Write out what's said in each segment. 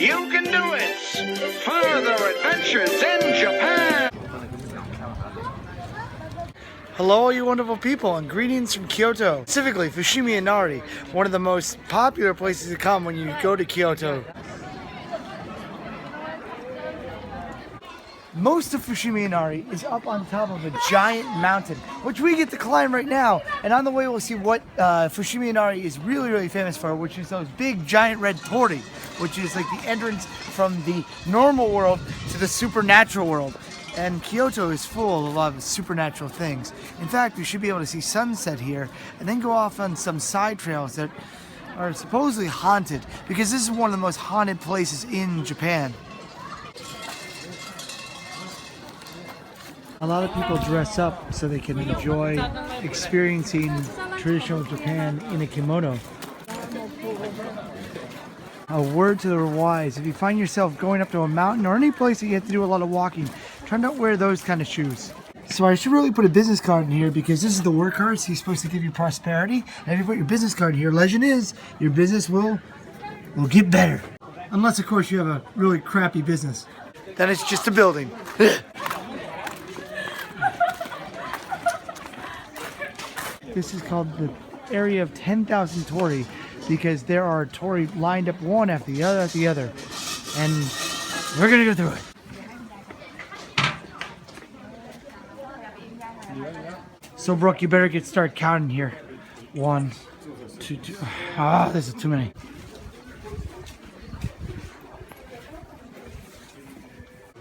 You can do it! Further adventures in Japan! Hello, you wonderful people, and greetings from Kyoto, specifically Fushimi Inari, one of the most popular places to come when you go to Kyoto. Most of Fushimi Inari is up on top of a giant mountain, which we get to climb right now. And on the way, we'll see what Fushimi Inari is really famous for, which is those big giant red torii, which is like the entrance from the normal world to the supernatural world. And Kyoto is full of a lot of supernatural things. In fact, we should be able to see sunset here and then go off on some side trails that are supposedly haunted, because this is one of the most haunted places in Japan. A lot of people dress up so they can enjoy experiencing traditional Japan in a kimono. A word to the wise: if you find yourself going up to a mountain or any place that you have to do a lot of walking, try not to wear those kind of shoes. So I should really put a business card in here, because this is the work card, so you're supposed to give you prosperity. And if you put your business card here, legend is your business will get better. Unless, of course, you have a really crappy business. Then it's just a building. This is called the area of 10,000 torii, because there are torii lined up one after the other, and we're gonna go through it. So Brooke, you better start counting here. 1, 2, 2. Ah, this is too many.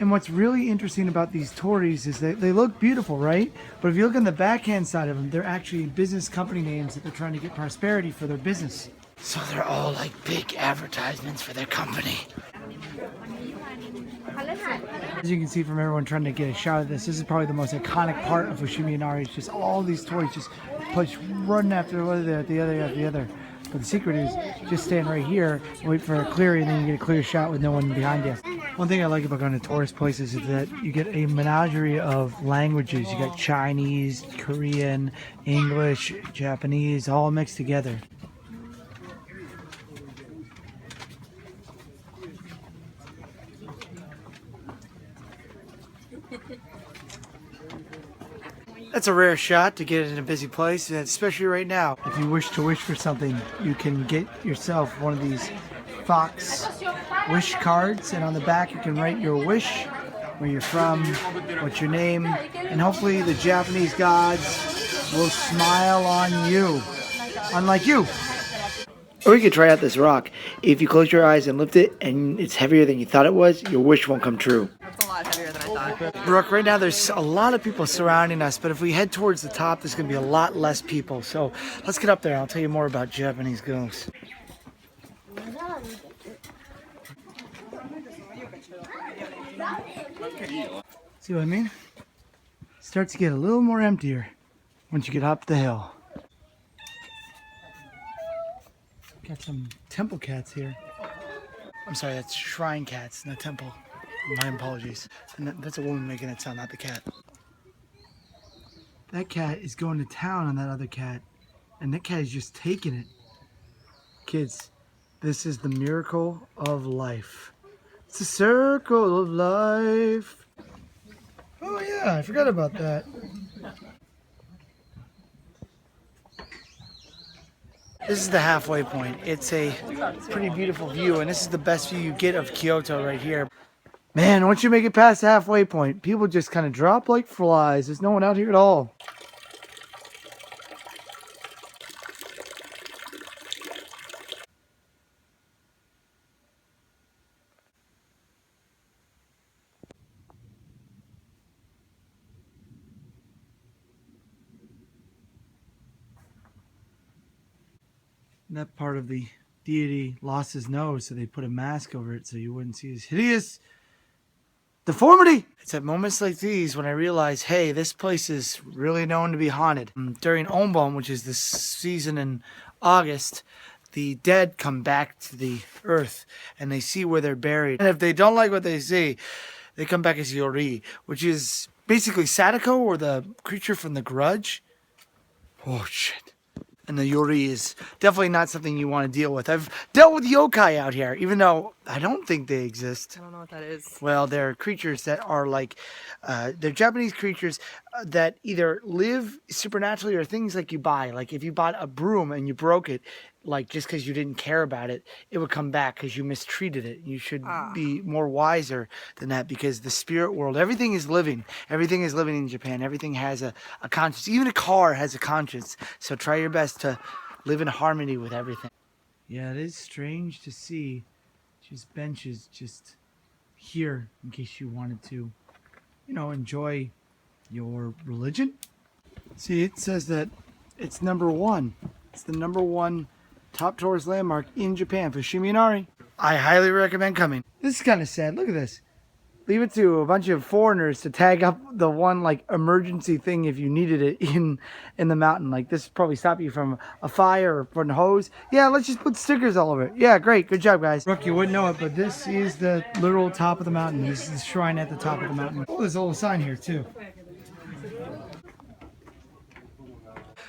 And what's really interesting about these tories is that they look beautiful, right? But if you look on the backhand side of them, they're actually business company names that they're trying to get prosperity for their business. So they're all like big advertisements for their company. As you can see from everyone trying to get a shot of this is probably the most iconic part of Fushimi Inari. It's just all these tories just run after the other. But the secret is just stand right here, wait for a clearing, and then you get a clear shot with no one behind you. One thing I like about going to tourist places is that you get a menagerie of languages. You got Chinese, Korean, English, Japanese, all mixed together. That's a rare shot to get in a busy place, especially right now. If you wish to wish for something, you can get yourself one of these Fox wish cards, and on the back you can write your wish, where you're from, what's your name, and hopefully the Japanese gods will smile on you, unlike you. Or you could try out this rock. If you close your eyes and lift it and it's heavier than you thought it was, your wish won't come true. That's a lot heavier than I thought. Brooke, right now there's a lot of people surrounding us, but if we head towards the top, there's going to be a lot less people. So let's get up there. I'll tell you more about Japanese ghosts. See what I mean? Starts to get a little more emptier once you get up the hill. Got some temple cats here. I'm sorry, that's shrine cats, not temple. My apologies. And that's a woman making that sound, not the cat. That cat is going to town on that other cat, and that cat is just taking it. Kids, this is the miracle of life. It's a circle of life. Oh yeah, I forgot about that. This is the halfway point. It's a pretty beautiful view, and this is the best view you get of Kyoto right here. Man, once you make it past the halfway point, people just kind of drop like flies. There's no one out here at all. And that part of the deity lost his nose, so they put a mask over it so you wouldn't see his hideous deformity. It's at moments like these when I realize, hey, this place is really known to be haunted. During Onbon, which is the season in August, the dead come back to the earth and they see where they're buried. And if they don't like what they see, they come back as Yori, which is basically Sadako, or the creature from The Grudge. Oh shit. And the yuri is definitely not something you want to deal with. I've dealt with yokai out here, even though I don't think they exist. I don't know what that is. Well, they're creatures that are like, they're Japanese creatures that either live supernaturally or things like you buy. Like if you bought a broom and you broke it, like just because you didn't care about it, it would come back because you mistreated it. You should be more wiser than that because the spirit world, everything is living. Everything is living in Japan. Everything has a conscience. Even a car has a conscience. So try your best to live in harmony with everything. Yeah, it is strange to see just benches just here in case you wanted to, you know, enjoy your religion. See, it says that it's #1. It's the #1 top tourist landmark in Japan, Fushimi Inari. I highly recommend coming. This is kind of sad. Look at this. Leave it to a bunch of foreigners to tag up the one like emergency thing if you needed it in the mountain. Like this would probably stop you from a fire or from a hose. Yeah, let's just put stickers all over it. Yeah, great. Good job, guys. Brooke, you wouldn't know it, but this is the literal top of the mountain. This is the shrine at the top of the mountain. Oh, there's a little sign here too.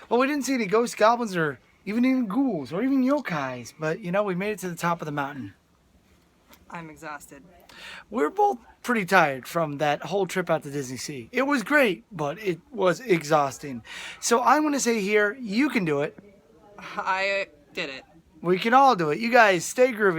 Well, we didn't see any ghosts, goblins, or even ghouls, or even yokais. But, you know, we made it to the top of the mountain. I'm exhausted. We're both pretty tired from that whole trip out to Disney Sea. It was great, but it was exhausting. So I'm going to say here, you can do it. I did it. We can all do it. You guys, stay groovy.